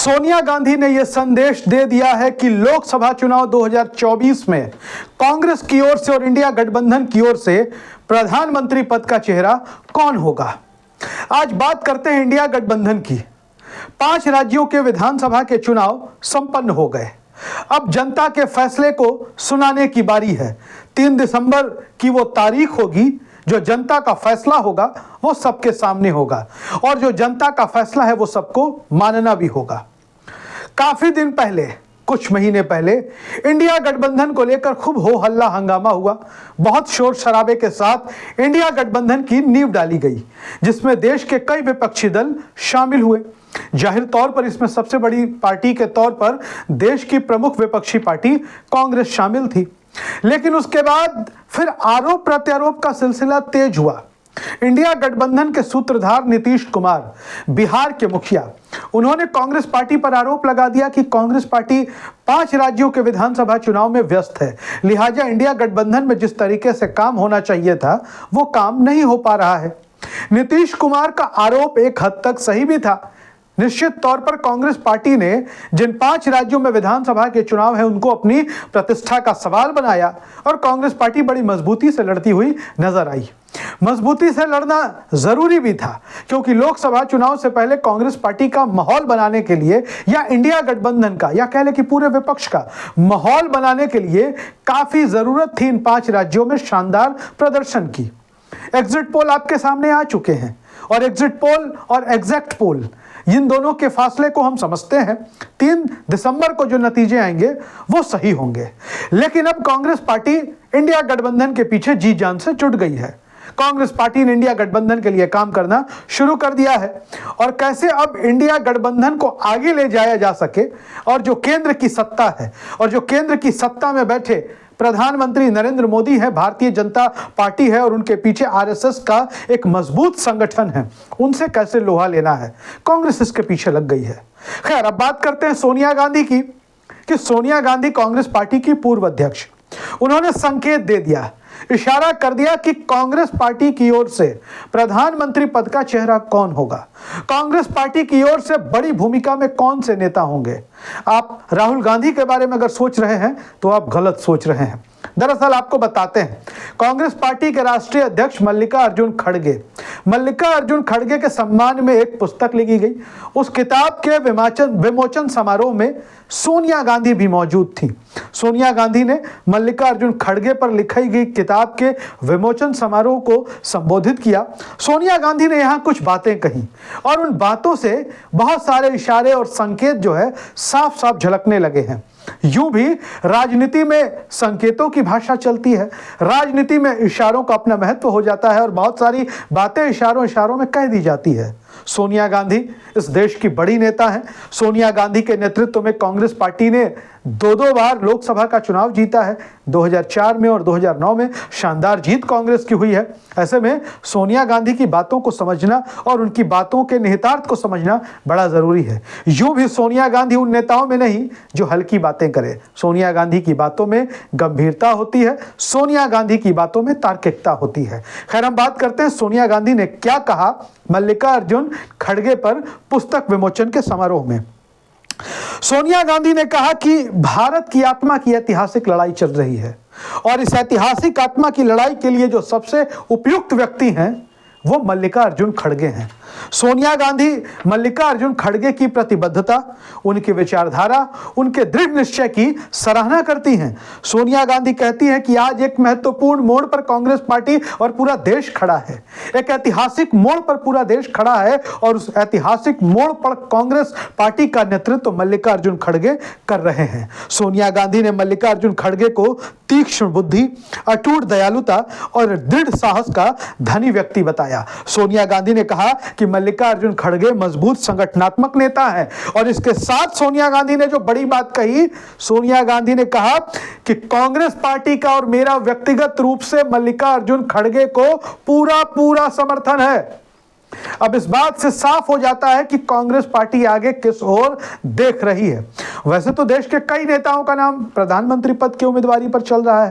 सोनिया गांधी ने यह संदेश दे दिया है कि लोकसभा चुनाव 2024 में कांग्रेस की ओर से और इंडिया गठबंधन की ओर से प्रधानमंत्री पद का चेहरा कौन होगा। आज बात करते हैं इंडिया गठबंधन की। 5 राज्यों के विधानसभा के चुनाव संपन्न हो गए। अब जनता के फैसले को सुनाने की बारी है। 3 दिसंबर की वो तारीख होगी जो जनता का फैसला होगा वो सबके सामने होगा और जो जनता का फैसला है वो सबको मानना भी होगा। काफी दिन पहले, कुछ महीने पहले इंडिया गठबंधन को लेकर खूब हो हल्ला हंगामा हुआ। बहुत शोर शराबे के साथ इंडिया गठबंधन की नींव डाली गई, जिसमें देश के कई विपक्षी दल शामिल हुए। जाहिर तौर पर इसमें सबसे बड़ी पार्टी के तौर पर देश की प्रमुख विपक्षी पार्टी कांग्रेस शामिल थी। लेकिन उसके बाद फिर आरोप प्रत्यारोप का सिलसिला तेज हुआ। इंडिया गठबंधन के सूत्रधार नीतीश कुमार, बिहार के मुखिया, उन्होंने कांग्रेस पार्टी पर आरोप लगा दिया कि कांग्रेस पार्टी 5 राज्यों के विधानसभा चुनाव में व्यस्त है, लिहाजा इंडिया गठबंधन में जिस तरीके से काम होना चाहिए था वो काम नहीं हो पा रहा है। नीतीश कुमार का आरोप एक हद तक सही भी था। निश्चित तौर पर कांग्रेस पार्टी ने जिन 5 राज्यों में विधानसभा के चुनाव है उनको अपनी प्रतिष्ठा का सवाल बनाया और कांग्रेस पार्टी बड़ी मजबूती से लड़ती हुई नजर आई। मजबूती से लड़ना जरूरी भी था, क्योंकि लोकसभा चुनाव से पहले कांग्रेस पार्टी का माहौल बनाने के लिए या इंडिया गठबंधन का या कह लें कि पूरे विपक्ष का माहौल बनाने के लिए काफी जरूरत थी इन 5 राज्यों में शानदार प्रदर्शन की। एग्जिट पोल आपके सामने आ चुके हैं और एग्जिट पोल और एग्जैक्ट पोल, इन दोनों के फासले को हम समझते हैं। 3 दिसंबर को जो नतीजे आएंगे वो सही होंगे। लेकिन अब कांग्रेस पार्टी इंडिया गठबंधन के पीछे जी जान से जुट गई है। कांग्रेस पार्टी ने इंडिया गठबंधन के लिए काम करना शुरू कर दिया है और कैसे अब इंडिया गठबंधन को आगे ले जाया जा सके और जो केंद्र की सत्ता है और जो केंद्र की सत्ता में बैठे प्रधानमंत्री नरेंद्र मोदी है, भारतीय जनता पार्टी है और उनके पीछे आरएसएस का एक मजबूत संगठन है, उनसे कैसे लोहा लेना है, कांग्रेस इसके पीछे लग गई है। खैर, अब बात करते हैं सोनिया गांधी की कि सोनिया गांधी कांग्रेस पार्टी की पूर्व अध्यक्ष, उन्होंने संकेत दे दिया, इशारा कर दिया कि कांग्रेस पार्टी की ओर से प्रधानमंत्री पद का चेहरा कौन होगा। कांग्रेस पार्टी की ओर से बड़ी भूमिका में कौन से नेता होंगे। आप राहुल गांधी के बारे में अगर सोच रहे हैं तो आप गलत सोच रहे हैं। दरअसल आपको बताते हैं, कांग्रेस पार्टी के राष्ट्रीय अध्यक्ष मल्लिकार्जुन खड़गे के सम्मान में एक पुस्तक लिखी गई। उस किताब के विमोचन समारोह में सोनिया गांधी भी मौजूद थी। सोनिया गांधी ने मल्लिकार्जुन खड़गे पर लिखी गई किताब के विमोचन समारोह को संबोधित किया। सोनिया गांधी ने यहाँ कुछ बातें कही और उन बातों से बहुत सारे इशारे और संकेत जो है साफ साफ झलकने लगे हैं। यूं भी राजनीति में संकेतों की भाषा चलती है, राजनीति में इशारों का अपना महत्व हो जाता है और बहुत सारी बातें इशारों में कह दी जाती है। सोनिया गांधी इस देश की बड़ी नेता हैं। सोनिया गांधी के नेतृत्व में कांग्रेस पार्टी ने 2 बार लोकसभा का चुनाव जीता है। 2004 में और 2009 में शानदार जीत कांग्रेस की हुई है। ऐसे में सोनिया गांधी की बातों को समझना और उनकी बातों के निहितार्थ को समझना बड़ा जरूरी है। यूं भी सोनिया गांधी उन नेताओं में नहीं जो हल्की बातें करे। सोनिया गांधी की बातों में गंभीरता होती है, सोनिया गांधी की बातों में तार्किकता होती है। खैर, हम बात करते हैं सोनिया गांधी ने क्या कहा मल्लिकार्जुन खड़गे पर पुस्तक विमोचन के समारोह में। सोनिया गांधी ने कहा कि भारत की आत्मा की ऐतिहासिक लड़ाई चल रही है और इस ऐतिहासिक आत्मा की लड़ाई के लिए जो सबसे उपयुक्त व्यक्ति हैं वो मल्लिकार्जुन खड़गे हैं। सोनिया गांधी मल्लिकार्जुन खड़गे की प्रतिबद्धता, उनकी विचारधारा, उनके दृढ़ निश्चय की सराहना करती हैं। सोनिया गांधी कहती हैं कि आज एक महत्वपूर्ण मोड़ पर कांग्रेस पार्टी और पूरा देश खड़ा है। एक ऐतिहासिक मोड़ पर पूरा देश खड़ा है और उस ऐतिहासिक मोड़ पर कांग्रेस पार्टी का नेतृत्व मल्लिकार्जुन खड़गे कर रहे हैं। सोनिया गांधी ने मल्लिकार्जुन खड़गे को तीक्ष्ण बुद्धि, अटूट दयालुता और दृढ़ साहस का धनी व्यक्ति बताया। सोनिया गांधी ने कहा कि मल्लिकार्जुन खड़गे मजबूत संगठनात्मक नेता है और इसके साथ सोनिया गांधी ने जो बड़ी बात कही, सोनिया गांधी ने कहा कि कांग्रेस पार्टी का और मेरा व्यक्तिगत रूप से मल्लिकार्जुन खड़गे को पूरा समर्थन है। अब इस बात से साफ हो जाता है कि कांग्रेस पार्टी आगे किस ओर देख रही है। वैसे तो देश के कई नेताओं का नाम प्रधानमंत्री पद की उम्मीदवारी पर चल रहा है।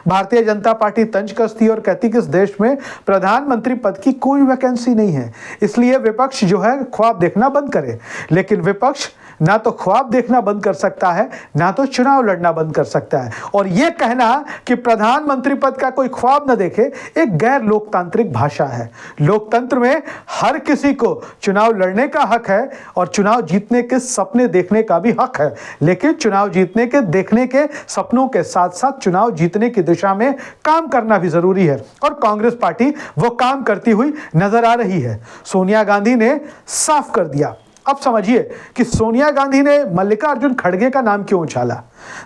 भारतीय जनता पार्टी तंज कसती और कहती कि इस देश में प्रधानमंत्री पद की कोई वैकेंसी नहीं है, इसलिए विपक्ष जो है ख्वाब देखना बंद करे। लेकिन विपक्ष ना तो ख्वाब देखना बंद कर सकता है, ना तो चुनाव लड़ना बंद कर सकता है। और यह कहना कि प्रधानमंत्री पद का कोई ख्वाब न देखे एक गैर लोकतांत्रिक भाषा है। लोकतंत्र में हर किसी को चुनाव लड़ने का हक है और चुनाव जीतने के सपने देखने का भी हक है, लेकिन चुनाव जीतने के देखने के सपनों के साथ साथ चुनाव जीतने की दिशा में काम करना भी जरूरी है और कांग्रेस पार्टी वो काम करती हुई नजर आ रही है। सोनिया गांधी ने साफ कर दिया। अब समझिए कि सोनिया गांधी ने मल्लिकार्जुन खड़गे का नाम क्यों उछाला।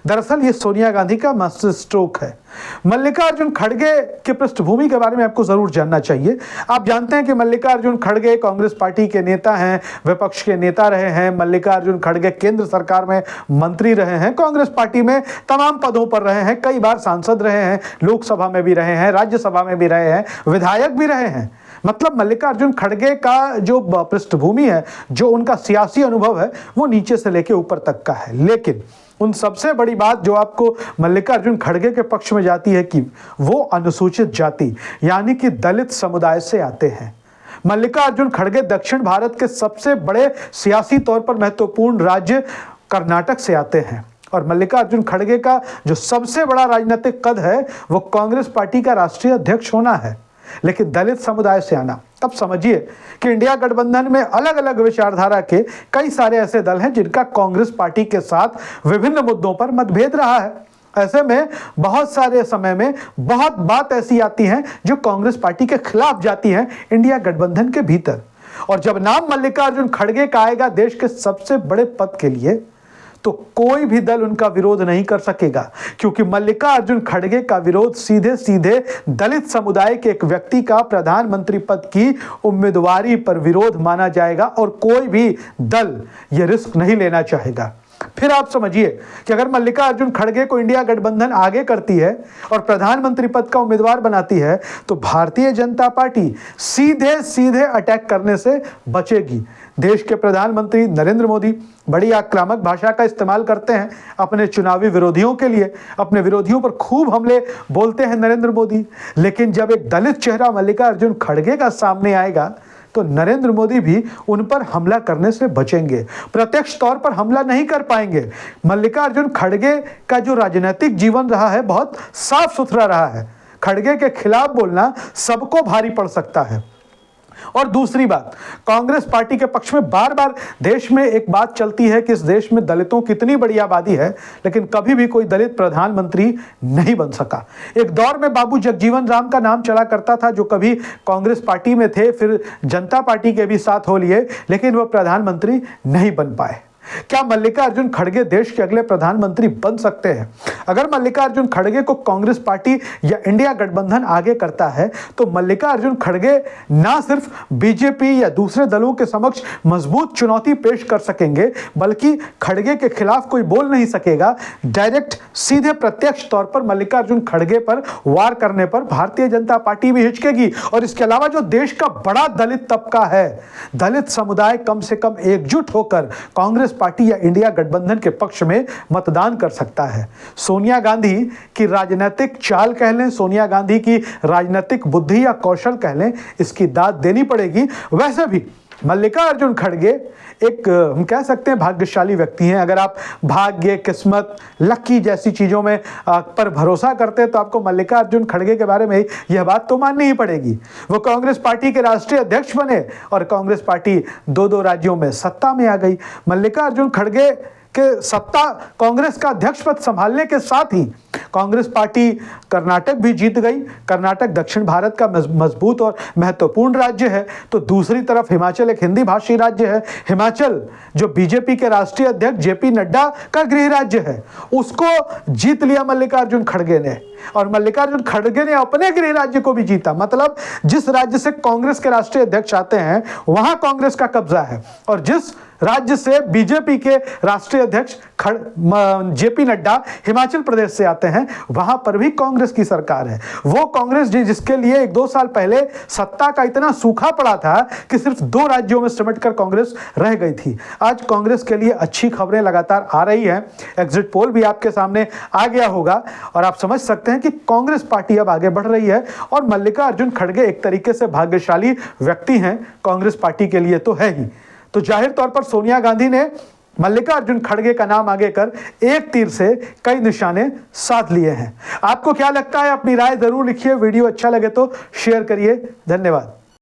दरअसल ये सोनिया गांधी का मास्टर स्ट्रोक है। मल्लिकार्जुन खड़गे के पृष्ठभूमि के बारे में आपको जरूर जानना चाहिए। आप जानते हैं कि मल्लिकार्जुन खड़गे कांग्रेस पार्टी के नेता हैं, विपक्ष के नेता रहे हैं। मल्लिकार्जुन खड़गे केंद्र सरकार में मंत्री रहे हैं, कांग्रेस पार्टी में तमाम पदों पर रहे हैं, कई बार सांसद रहे हैं, लोकसभा में भी रहे हैं, राज्यसभा में भी रहे हैं, विधायक भी रहे हैं। मतलब मल्लिकार्जुन खड़गे का जो पृष्ठभूमि है, जो उनका सियासी अनुभव है, वो नीचे से लेकर ऊपर तक का है। लेकिन उन सबसे बड़ी बात जो आपको मल्लिकार्जुन खड़गे के पक्ष में जाती है कि वो अनुसूचित जाति यानी कि दलित समुदाय से आते हैं। मल्लिकार्जुन खड़गे दक्षिण भारत के सबसे बड़े सियासी तौर पर महत्वपूर्ण राज्य कर्नाटक से आते हैं और मल्लिकार्जुन खड़गे का जो सबसे बड़ा राजनीतिक कद है वो कांग्रेस पार्टी का राष्ट्रीय अध्यक्ष होना है। लेकिन दलित समुदाय से आना, अब समझिए कि इंडिया गठबंधन में अलग अलग विचारधारा के कई सारे ऐसे दल हैं जिनका कांग्रेस पार्टी के साथ विभिन्न मुद्दों पर मतभेद रहा है। ऐसे में बहुत सारे समय में बहुत बात ऐसी आती है जो कांग्रेस पार्टी के खिलाफ जाती है इंडिया गठबंधन के भीतर। और जब नाम मल्लिकार्जुन खड़गे का आएगा देश के सबसे बड़े पद के लिए, तो कोई भी दल उनका विरोध नहीं कर सकेगा, क्योंकि मल्लिकार्जुन खड़गे का विरोध सीधे सीधे दलित समुदाय के एक व्यक्ति का प्रधानमंत्री पद की उम्मीदवारी पर विरोध माना जाएगा और कोई भी दल यह रिस्क नहीं लेना चाहेगा। फिर आप समझिए कि अगर मल्लिकार्जुन खड़गे को इंडिया गठबंधन आगे करती है और प्रधानमंत्री पद का उम्मीदवार बनाती है तो भारतीय जनता पार्टी सीधे सीधे अटैक करने से बचेगी। देश के प्रधानमंत्री नरेंद्र मोदी बड़ी आक्रामक भाषा का इस्तेमाल करते हैं अपने चुनावी विरोधियों के लिए। अपने विरोधियों पर खूब हमले बोलते हैं नरेंद्र मोदी। लेकिन जब एक दलित चेहरा मल्लिकार्जुन खड़गे का सामने आएगा तो नरेंद्र मोदी भी उन पर हमला करने से बचेंगे, प्रत्यक्ष तौर पर हमला नहीं कर पाएंगे। मल्लिकार्जुन खड़गे का जो राजनीतिक जीवन रहा है बहुत साफ सुथरा रहा है। खड़गे के खिलाफ बोलना सबको भारी पड़ सकता है। और दूसरी बात, कांग्रेस पार्टी के पक्ष में बार बार देश में एक बात चलती है कि इस देश में दलितों की इतनी बड़ी आबादी है लेकिन कभी भी कोई दलित प्रधानमंत्री नहीं बन सका। एक दौर में बाबू जगजीवन राम का नाम चला करता था जो कभी कांग्रेस पार्टी में थे, फिर जनता पार्टी के भी साथ हो लिए, लेकिन वह प्रधानमंत्री नहीं बन पाए। क्या मल्लिकार्जुन खड़गे देश के अगले प्रधानमंत्री बन सकते हैं? अगर मल्लिकार्जुन खड़गे को कांग्रेस पार्टी या इंडिया गठबंधन आगे करता है तो मल्लिकार्जुन खड़गे ना सिर्फ बीजेपी या दूसरे दलों के समक्ष मजबूत चुनौती पेश कर सकेंगे बल्कि खड़गे के खिलाफ कोई बोल नहीं सकेगा। डायरेक्ट सीधे प्रत्यक्ष तौर पर मल्लिकार्जुन खड़गे पर वार करने पर भारतीय जनता पार्टी भी हिचकेगी। और इसके अलावा जो देश का बड़ा दलित तबका है, दलित समुदाय कम से कम एकजुट होकर कांग्रेस पार्टी या इंडिया गठबंधन के पक्ष में मतदान कर सकता है। सोनिया गांधी की राजनीतिक चाल कह लें, सोनिया गांधी की राजनीतिक बुद्धि या कौशल कह लें, इसकी दाद देनी पड़ेगी। वैसे भी मल्लिकार्जुन खड़गे एक हम कह सकते हैं भाग्यशाली व्यक्ति हैं। अगर आप भाग्य, किस्मत, लकी जैसी चीज़ों में पर भरोसा करते हैं तो आपको मल्लिकार्जुन खड़गे के बारे में यह बात तो माननी ही पड़ेगी। वो कांग्रेस पार्टी के राष्ट्रीय अध्यक्ष बने और कांग्रेस पार्टी दो राज्यों में सत्ता में आ गई। मल्लिकार्जुन खड़गे के सत्ता कांग्रेस का अध्यक्ष पद संभालने के साथ ही कांग्रेस पार्टी कर्नाटक भी जीत गई। कर्नाटक दक्षिण भारत का मजबूत और महत्वपूर्ण राज्य है, तो दूसरी तरफ हिमाचल एक हिंदी भाषी राज्य है। हिमाचल जो बीजेपी के राष्ट्रीय अध्यक्ष जेपी नड्डा का गृह राज्य है, उसको जीत लिया मल्लिकार्जुन खड़गे ने। और मल्लिकार्जुन खड़गे ने अपने गृह राज्य को भी जीता। मतलब जिस राज्य से कांग्रेस के राष्ट्रीय अध्यक्ष आते हैं वहां कांग्रेस का कब्जा है, और जिस राज्य से बीजेपी के राष्ट्रीय अध्यक्ष जेपी नड्डा हिमाचल प्रदेश से आते हैं वहां पर भी कांग्रेस की सरकार है। वो कांग्रेस जिसके लिए 1-2 साल पहले सत्ता का इतना सूखा पड़ा था कि सिर्फ 2 राज्यों में सिमटकर कांग्रेस रह गई थी, आज कांग्रेस के लिए अच्छी खबरें लगातार आ रही हैं। एग्जिट पोल भी आपके सामने आ गया होगा और आप समझ सकते हैं कि कांग्रेस पार्टी अब आगे बढ़ रही है। और मल्लिकार्जुन खड़गे एक तरीके से भाग्यशाली व्यक्ति हैं, कांग्रेस पार्टी के लिए तो है ही। तो जाहिर तौर पर सोनिया गांधी ने मल्लिकार्जुन खड़गे का नाम आगे कर एक तीर से कई निशाने साध लिए हैं। आपको क्या लगता है? अपनी राय जरूर लिखिए। वीडियो अच्छा लगे तो शेयर करिए। धन्यवाद।